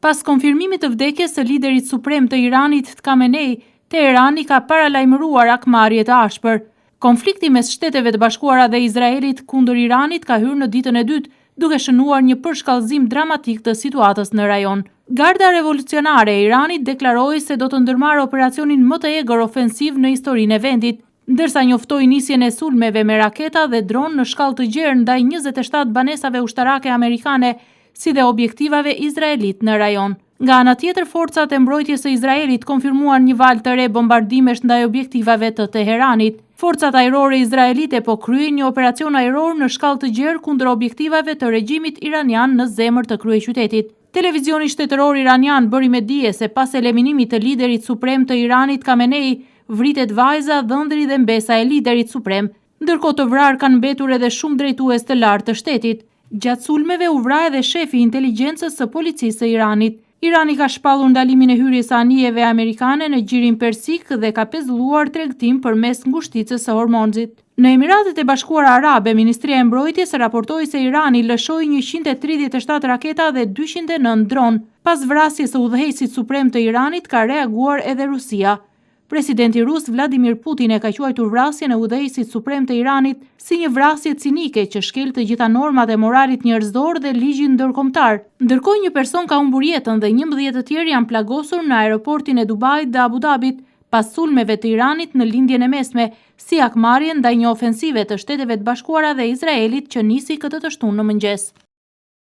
Pas konfirmimit të vdekjes së liderit suprem të Iranit Khamenei, Teherani ka paralajmëruar akmarrje të ashpër. Konflikti mes Shteteve të Bashkuara dhe Izraelit kundër Iranit ka hyrë në ditën e dytë, duke shënuar një përshkallëzim dramatik të situatës në rajon. Garda revolucionare e Iranit deklaroi se do të ndërmarrë operacionin më të egër ofensiv në historinë e vendit, ndërsa njoftoi nisjen e sulmeve me raketa dhe dron në shkallë të gjerë ndaj 27 banesave ushtarake amerikane, si dhe objektivave izraelit në rajon. Nga ana tjetër, forcat e mbrojtjes së Izraelit konfirmuan një valë të re bombardimesh ndaj objektivave të Teheranit. Forcat ajrore izraelite po kryen një operacion ajror në shkallë të gjerë kundër objektivave të regjimit iranian në zemër të kryeqytetit. Televizioni shtetëror iranian bëri me dije se pas eliminimit të liderit suprem të Iranit Khamenei, vritet vajza, dhëndri dhe mbesa e liderit suprem, ndërkohë të vrarë kanë mbetur edhe shumë drejtues të lartë të shtetit. Gjatë sulmeve u vra edhe shefi i inteligjencës së policisë së Iranit. Irani ka shpallur ndalimin e hyrjes së anijeve amerikane në gjirin persik dhe ka pezulluar tregtim përmes ngushticës së Hormozit. Në Emiratet e Bashkuara Arabe, Ministria e Mbrojtjes raportoi se Irani lëshoi 137 raketa dhe 209 dron. Pas vrasjes së udhëheqësit suprem të Iranit ka reaguar edhe Rusia. Presidenti rus Vladimir Putin e ka quajtur vrasjen e udhëheqësit suprem të Iranit si një vrasje cinike që shkel të gjitha normat e moralit njerëzor dhe ligjin ndërkombëtar. Ndërkohë një person ka humbur jetën dhe 11 të tjerë janë plagosur në aeroportin e Dubait dhe Abu Dhabit pas sulmeve të Iranit në lindjen e mesme, si akmarrje ndaj një ofensive të Shteteve të Bashkuara dhe Izraelit që nisi këtë të shtunë në mëngjes.